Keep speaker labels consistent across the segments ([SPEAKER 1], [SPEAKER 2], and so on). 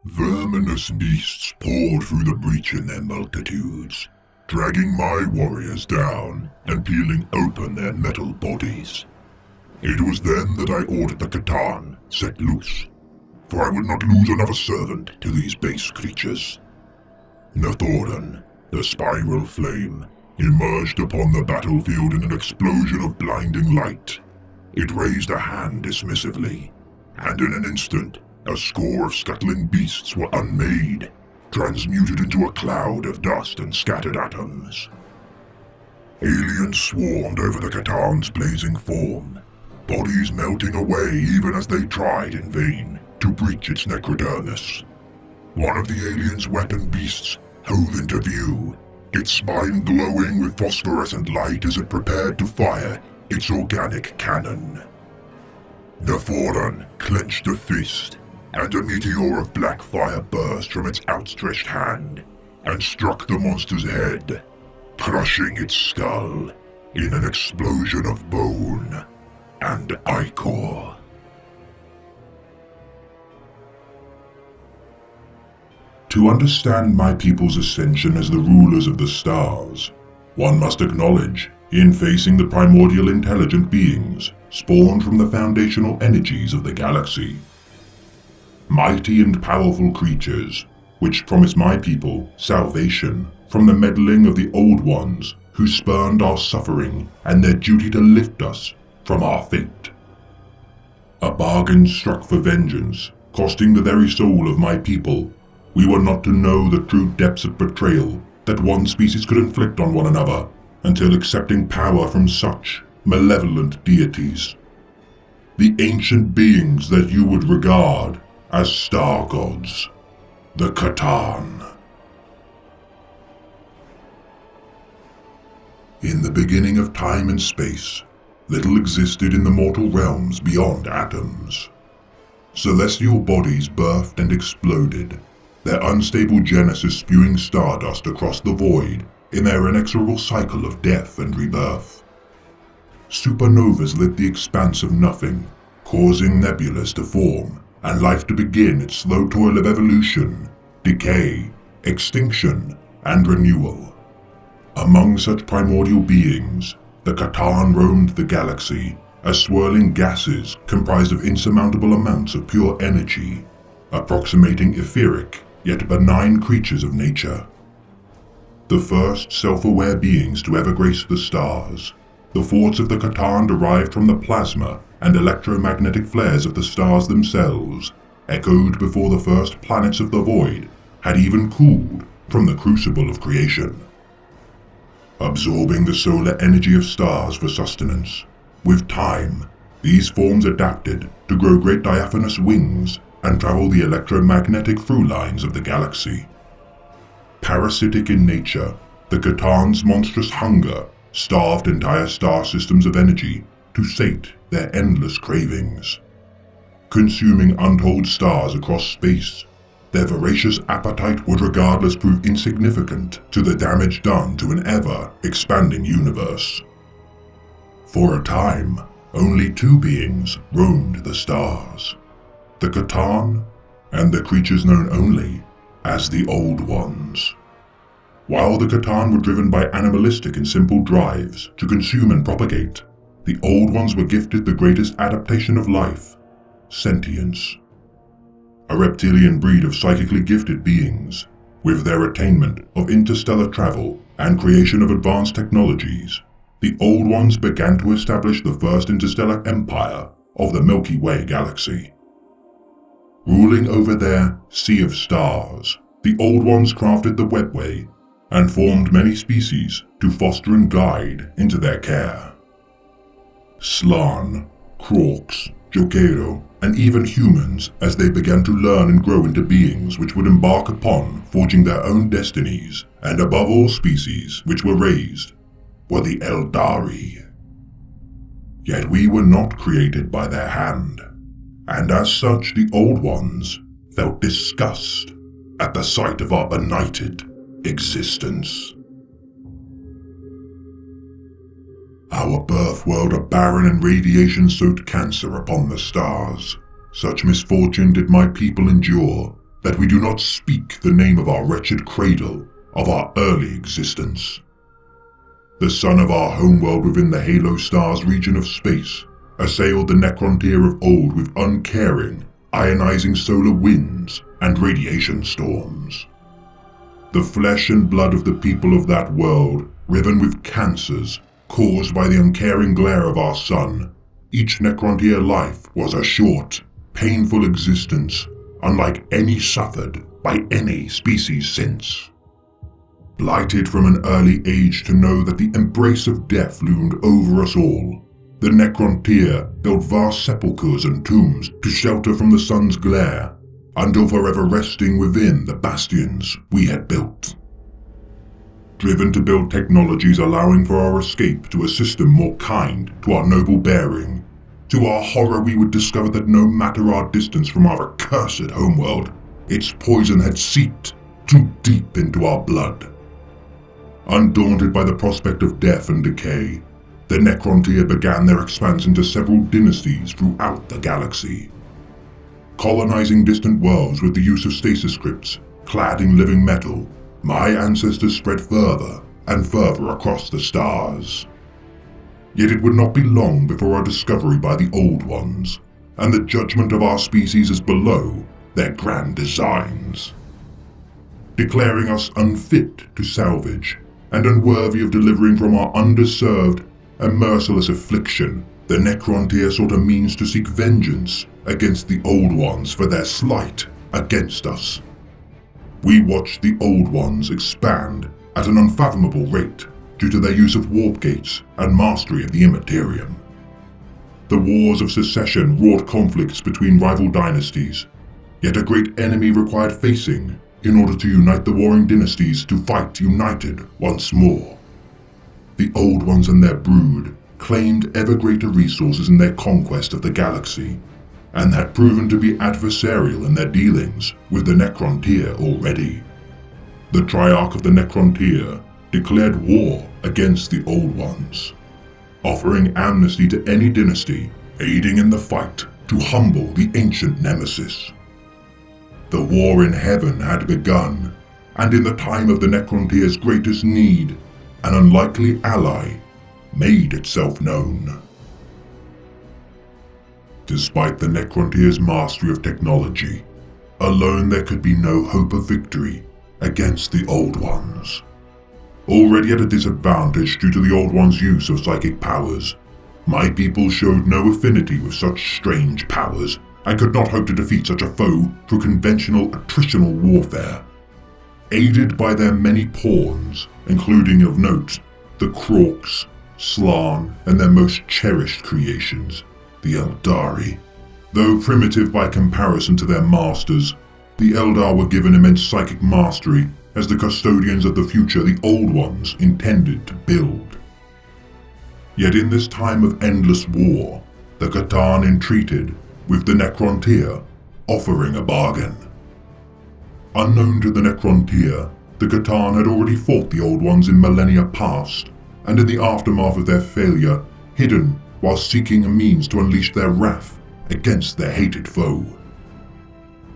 [SPEAKER 1] Verminous beasts poured through the breach in their multitudes, dragging my warriors down and peeling open their metal bodies. It was then that I ordered the C'tan set loose, for I would not lose another servant to these base creatures. Nathoran, the spiral flame, emerged upon the battlefield in an explosion of blinding light. It raised a hand dismissively, and in an instant, a score of scuttling beasts were unmade, transmuted into a cloud of dust and scattered atoms. Aliens swarmed over the C'tan's blazing form, bodies melting away even as they tried in vain to breach its necrodermis. One of the aliens' weapon beasts hove into view, its spine glowing with phosphorescent light as it prepared to fire its organic cannon. Nathoran clenched a fist, and a meteor of black fire burst from its outstretched hand and struck the monster's head, crushing its skull in an explosion of bone and ichor. To understand my people's ascension as the rulers of the stars, one must acknowledge, in facing the primordial intelligent beings spawned from the foundational energies of the galaxy. Mighty and powerful creatures, which promise my people salvation from the meddling of the Old Ones who spurned our suffering and their duty to lift us from our fate. A bargain struck for vengeance, costing the very soul of my people. We were not to know the true depths of betrayal that one species could inflict on one another until accepting power from such malevolent deities. The ancient beings that you would regard as star gods, the C'tan. In the beginning of time and space, little existed in the mortal realms beyond atoms. Celestial bodies birthed and exploded, their unstable genesis spewing stardust across the void in their inexorable cycle of death and rebirth. Supernovas lit the expanse of nothing, causing nebulas to form and life to begin its slow toil of evolution, decay, extinction, and renewal. Among such primordial beings, the C'tan roamed the galaxy as swirling gases comprised of insurmountable amounts of pure energy, approximating etheric yet benign creatures of nature. The first self-aware beings to ever grace the stars, the thoughts of the C'tan derived from the plasma and electromagnetic flares of the stars themselves, echoed before the first planets of the void had even cooled from the crucible of creation. Absorbing the solar energy of stars for sustenance, with time, these forms adapted to grow great diaphanous wings and travel the electromagnetic through lines of the galaxy. Parasitic in nature, the C'tan's monstrous hunger starved entire star systems of energy to sate their endless cravings. Consuming untold stars across space, their voracious appetite would regardless prove insignificant to the damage done to an ever-expanding universe. For a time, only two beings roamed the stars, the C'tan and the creatures known only as the Old Ones. While the C'tan were driven by animalistic and simple drives to consume and propagate, the Old Ones were gifted the greatest adaptation of life, sentience. A reptilian breed of psychically gifted beings, with their attainment of interstellar travel and creation of advanced technologies, the Old Ones began to establish the first interstellar empire of the Milky Way galaxy. Ruling over their sea of stars, the Old Ones crafted the Webway and formed many species to foster and guide into their care. Slann, Krorks, Jokero, and even humans as they began to learn and grow into beings which would embark upon forging their own destinies, and above all species which were raised were the Eldari. Yet we were not created by their hand, and as such the Old Ones felt disgust at the sight of our benighted existence. Our birth whirled a barren and radiation-soaked cancer upon the stars. Such misfortune did my people endure, that we do not speak the name of our wretched cradle, of our early existence. The sun of our homeworld within the Halo Stars region of space assailed the Necrontyr of old with uncaring, ionizing solar winds and radiation storms. The flesh and blood of the people of that world, riven with cancers caused by the uncaring glare of our sun, each Necrontyr life was a short, painful existence unlike any suffered by any species since. Blighted from an early age to know that the embrace of death loomed over us all, the Necrontyr built vast sepulchres and tombs to shelter from the sun's glare, until forever resting within the bastions we had built. Driven to build technologies allowing for our escape to a system more kind to our noble bearing, to our horror we would discover that no matter our distance from our accursed homeworld, its poison had seeped too deep into our blood. Undaunted by the prospect of death and decay, the Necrontyr began their expanse into several dynasties throughout the galaxy. Colonizing distant worlds with the use of stasis crypts, clad in living metal, my ancestors spread further and further across the stars. Yet it would not be long before our discovery by the Old Ones, and the judgment of our species as below their grand designs. Declaring us unfit to salvage, and unworthy of delivering from our underserved and merciless affliction, the Necrontyr sought a means to seek vengeance against the Old Ones for their slight against us. We watched the Old Ones expand at an unfathomable rate due to their use of warp gates and mastery of the Immaterium. The wars of secession wrought conflicts between rival dynasties, yet a great enemy required facing in order to unite the warring dynasties to fight united once more. The Old Ones and their brood claimed ever greater resources in their conquest of the galaxy, and had proven to be adversarial in their dealings with the Necrontyr already. The Triarch of the Necrontyr declared war against the Old Ones, offering amnesty to any dynasty aiding in the fight to humble the ancient nemesis. The war in heaven had begun, and in the time of the Necrontyr's greatest need, an unlikely ally made itself known. Despite the Necrontyr's mastery of technology, alone there could be no hope of victory against the Old Ones. Already at a disadvantage due to the Old Ones' use of psychic powers, my people showed no affinity with such strange powers and could not hope to defeat such a foe through conventional attritional warfare. Aided by their many pawns, including of note, the Krorks, Slann, and their most cherished creations, the Eldari. Though primitive by comparison to their masters, the Eldar were given immense psychic mastery as the custodians of the future the Old Ones intended to build. Yet in this time of endless war, the C'tan entreated with the Necrontyr, offering a bargain. Unknown to the Necrontyr, the C'tan had already fought the Old Ones in millennia past, and in the aftermath of their failure, hidden while seeking a means to unleash their wrath against their hated foe.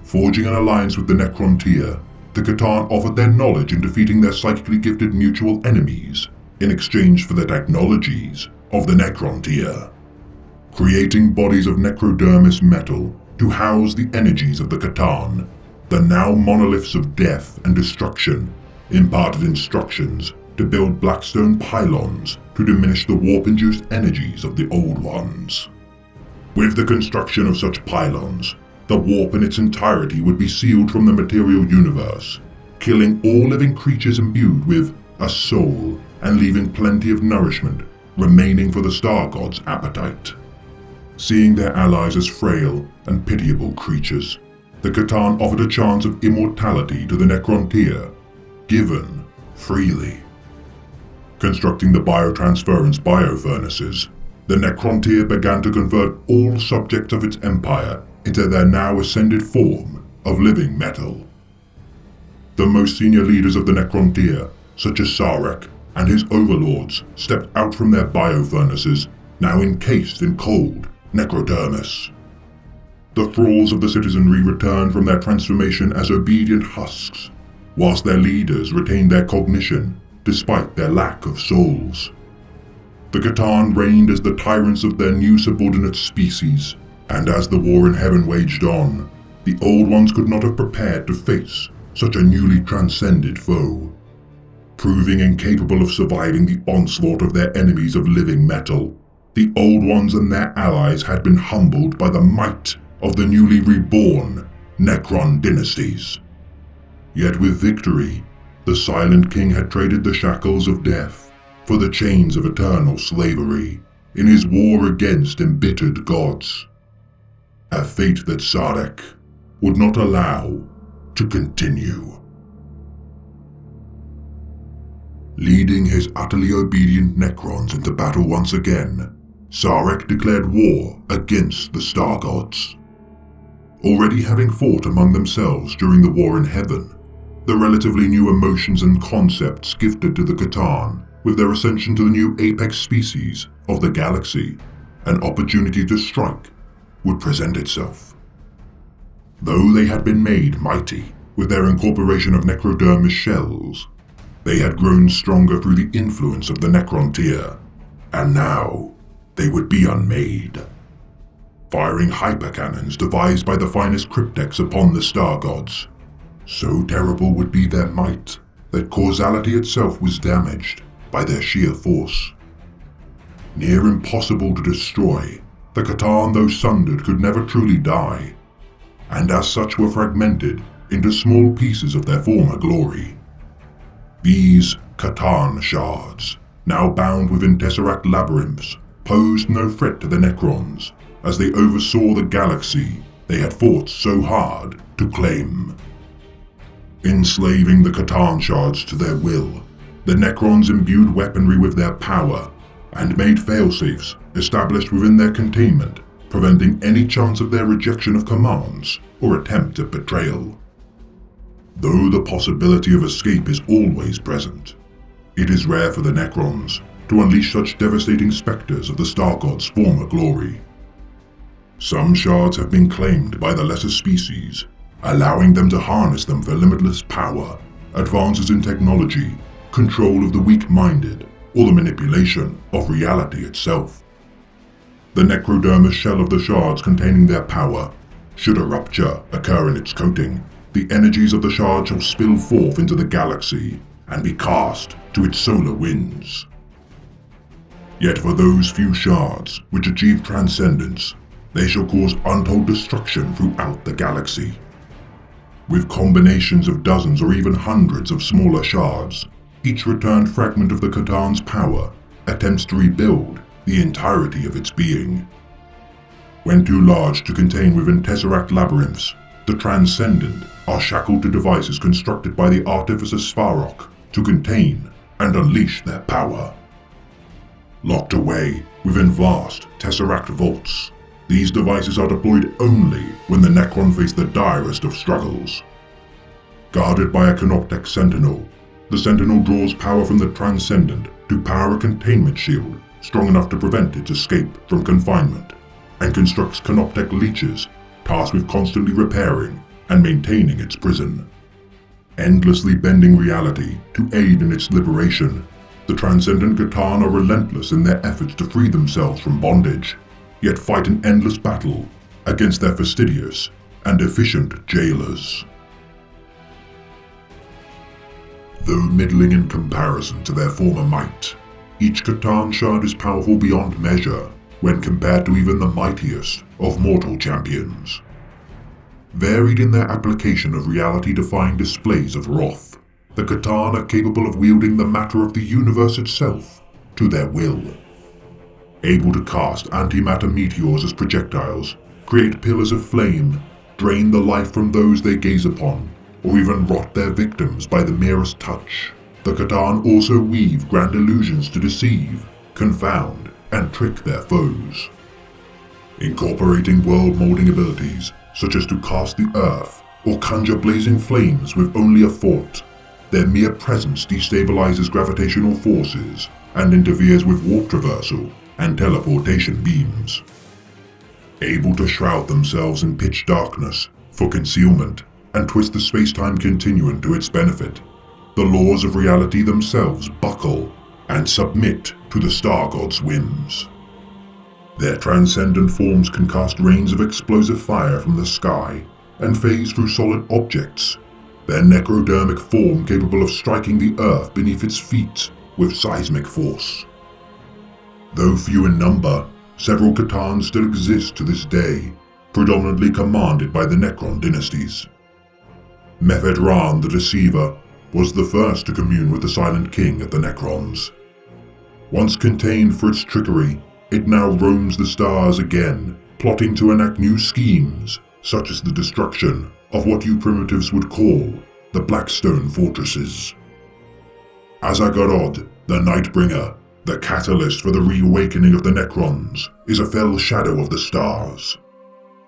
[SPEAKER 1] Forging an alliance with the Necrontyr, the C'tan offered their knowledge in defeating their psychically gifted mutual enemies in exchange for the technologies of the Necrontyr, creating bodies of necrodermis metal to house the energies of the C'tan. The now monoliths of death and destruction imparted instructions to build blackstone pylons to diminish the warp-induced energies of the Old Ones. With the construction of such pylons, the warp in its entirety would be sealed from the material universe, killing all living creatures imbued with a soul and leaving plenty of nourishment remaining for the star god's appetite. Seeing their allies as frail and pitiable creatures, the C'tan offered a chance of immortality to the Necrontyr, given freely. Constructing the biotransference biofurnaces, the Necrontyr began to convert all subjects of its empire into their now ascended form of living metal. The most senior leaders of the Necrontyr, such as Sarek and his overlords, stepped out from their biofurnaces, now encased in cold necrodermis. The thralls of the citizenry returned from their transformation as obedient husks, whilst their leaders retained their cognition despite their lack of souls. The C'tan reigned as the tyrants of their new subordinate species, and as the war in heaven waged on, the Old Ones could not have prepared to face such a newly transcended foe. Proving incapable of surviving the onslaught of their enemies of living metal, the Old Ones and their allies had been humbled by the might of the newly reborn Necron dynasties. Yet with victory, the Silent King had traded the shackles of death for the chains of eternal slavery in his war against embittered gods. A fate that Sarek would not allow to continue. Leading his utterly obedient Necrons into battle once again, Sarek declared war against the Star Gods. Already having fought among themselves during the war in heaven, the relatively new emotions and concepts gifted to the C'tan with their ascension to the new apex species of the galaxy, an opportunity to strike would present itself. Though they had been made mighty with their incorporation of Necrodermis shells, they had grown stronger through the influence of the Necrontyr, and now they would be unmade. Firing hypercannons devised by the finest cryptex upon the Star Gods, so terrible would be their might that causality itself was damaged by their sheer force. Near impossible to destroy, the C'tan, though sundered, could never truly die, and as such were fragmented into small pieces of their former glory. These C'tan shards, now bound within Tesseract labyrinths, posed no threat to the Necrons, as they oversaw the galaxy they had fought so hard to claim. Enslaving the C'tan shards to their will, the Necrons imbued weaponry with their power and made failsafes established within their containment, preventing any chance of their rejection of commands or attempt at betrayal. Though the possibility of escape is always present, it is rare for the Necrons to unleash such devastating specters of the Star Gods' former glory. Some shards have been claimed by the lesser species, allowing them to harness them for limitless power, advances in technology, control of the weak-minded, or the manipulation of reality itself. The Necrodermis shell of the shards containing their power, should a rupture occur in its coating, the energies of the shard shall spill forth into the galaxy and be cast to its solar winds. Yet for those few shards which achieve transcendence, they shall cause untold destruction throughout the galaxy. With combinations of dozens or even hundreds of smaller shards, each returned fragment of the C'tan's power attempts to rebuild the entirety of its being. When too large to contain within Tesseract labyrinths, the Transcendent are shackled to devices constructed by the Artificer Svarok to contain and unleash their power. Locked away within vast Tesseract vaults, these devices are deployed only when the Necron face the direst of struggles. Guarded by a Canoptech Sentinel, the Sentinel draws power from the Transcendent to power a containment shield strong enough to prevent its escape from confinement, and constructs Canoptech leeches tasked with constantly repairing and maintaining its prison. Endlessly bending reality to aid in its liberation, the Transcendent C'tan are relentless in their efforts to free themselves from bondage, yet fight an endless battle against their fastidious and efficient jailers. Though middling in comparison to their former might, each C'tan shard is powerful beyond measure when compared to even the mightiest of mortal champions. Varied in their application of reality-defying displays of wrath, the C'tan are capable of wielding the matter of the universe itself to their will. Able to cast antimatter meteors as projectiles, create pillars of flame, drain the life from those they gaze upon, or even rot their victims by the merest touch, the C'tan also weave grand illusions to deceive, confound, and trick their foes. Incorporating world-molding abilities, such as to cast the earth or conjure blazing flames with only a thought, their mere presence destabilizes gravitational forces and interferes with warp traversal and teleportation beams. able to shroud themselves in pitch darkness for concealment and twist the space-time continuum to its benefit. The laws of reality themselves buckle and submit to the star god's whims. Their transcendent forms can cast rains of explosive fire from the sky and phase through solid objects, their necrodermic form capable of striking the earth beneath its feet with seismic force. Though few in number, several C'tans still exist to this day, predominantly commanded by the Necron dynasties. Mephet-Ran the Deceiver was the first to commune with the Silent King of the Necrons. Once contained for its trickery, it now roams the stars again, plotting to enact new schemes, such as the destruction of what you primitives would call the Blackstone Fortresses. Azagorod, the Nightbringer, the catalyst for the reawakening of the Necrons, is a fell shadow of the stars.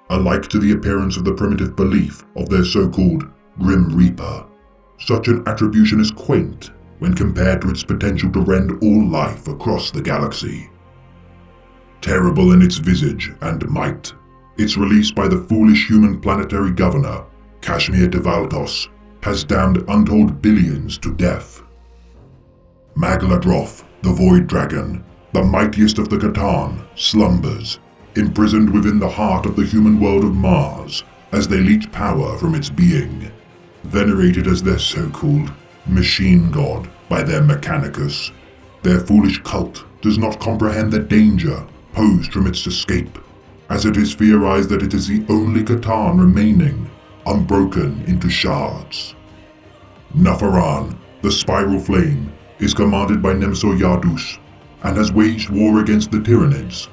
[SPEAKER 1] Alike to the appearance of the primitive belief of their so-called Grim Reaper, such an attribution is quaint when compared to its potential to rend all life across the galaxy. Terrible in its visage and might, its release by the foolish human planetary governor, Kashmir Devaltos, has damned untold billions to death. Magladroth, the Void Dragon, the mightiest of the C'tan, slumbers, imprisoned within the heart of the human world of Mars, as they leech power from its being. Venerated as their so-called machine god by their Mechanicus, their foolish cult does not comprehend the danger posed from its escape, as it is theorized that it is the only C'tan remaining, unbroken into shards. Nafaran, the Spiral Flame, is commanded by Nemsor Yardus, and has waged war against the Tyranids,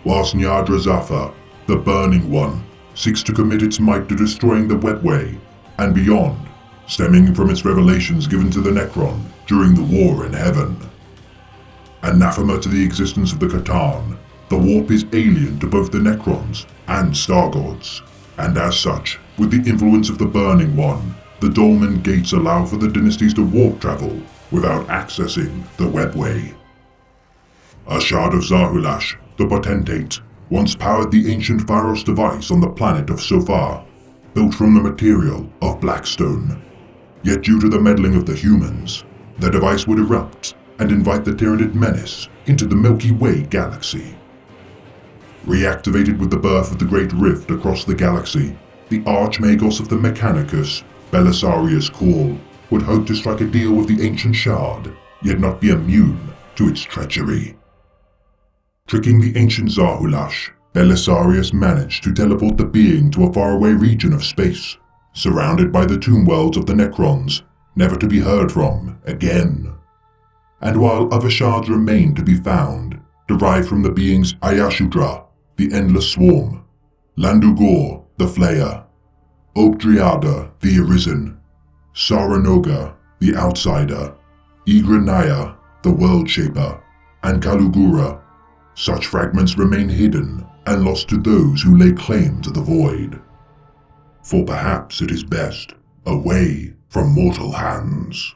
[SPEAKER 1] whilst Nyadra Zafa, the Burning One, seeks to commit its might to destroying the Webway and beyond, stemming from its revelations given to the Necron during the War in Heaven. Anathema to the existence of the C'tan, the warp is alien to both the Necrons and Star Gods, and as such, with the influence of the Burning One, the Dolmen Gates allow for the dynasties to warp travel without accessing the Webway. Ashad of Zahulash, the Potentate, once powered the ancient Pharos device on the planet of Sofar, built from the material of Blackstone. Yet due to the meddling of the humans, the device would erupt and invite the Tyranid menace into the Milky Way galaxy. Reactivated with the birth of the Great Rift across the galaxy, the Archmagos of the Mechanicus, Belisarius Cawl, would hope to strike a deal with the ancient shard, yet not be immune to its treachery. Tricking the ancient Zahulash, Belisarius managed to teleport the being to a faraway region of space, surrounded by the tomb worlds of the Necrons, never to be heard from again. And while other shards remain to be found, derived from the beings Ayashudra, the Endless Swarm, Landugor, the Flayer, Ogdriada, the Arisen, Saranoga, the Outsider, Igranaya, the World Shaper, and Kalugura, such fragments remain hidden and lost to those who lay claim to the void. For perhaps it is best away from mortal hands.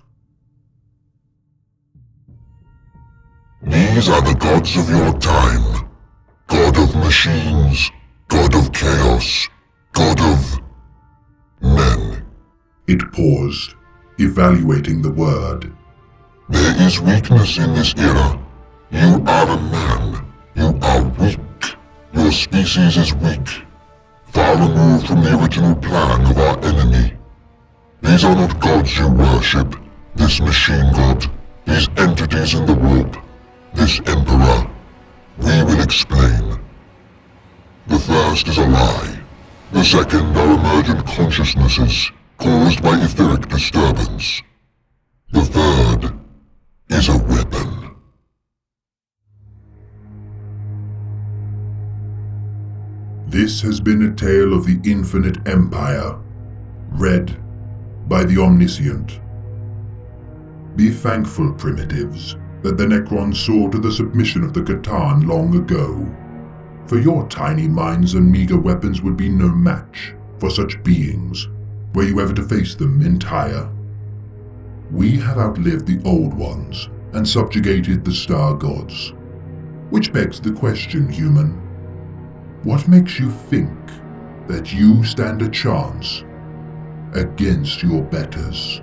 [SPEAKER 2] These are the gods of your time. God of machines, God of chaos, God of men.
[SPEAKER 1] It paused, evaluating the word.
[SPEAKER 2] There is weakness in this era. You are a man. You are weak. Your species is weak. Far removed from the original plan of our enemy. These are not gods you worship. This machine god. These entities in the warp. This emperor. We will explain. The first is a lie. The second are emergent consciousnesses caused by etheric disturbance. The third is a weapon.
[SPEAKER 1] This has been a tale of the Infinite Empire, read by the Omniscient. Be thankful, primitives, that the Necrons saw to the submission of the C'tan long ago, for your tiny minds and meager weapons would be no match for such beings, were you ever to face them entire. We have outlived the Old Ones and subjugated the Star Gods, which begs the question, human. What makes you think that you stand a chance against your betters?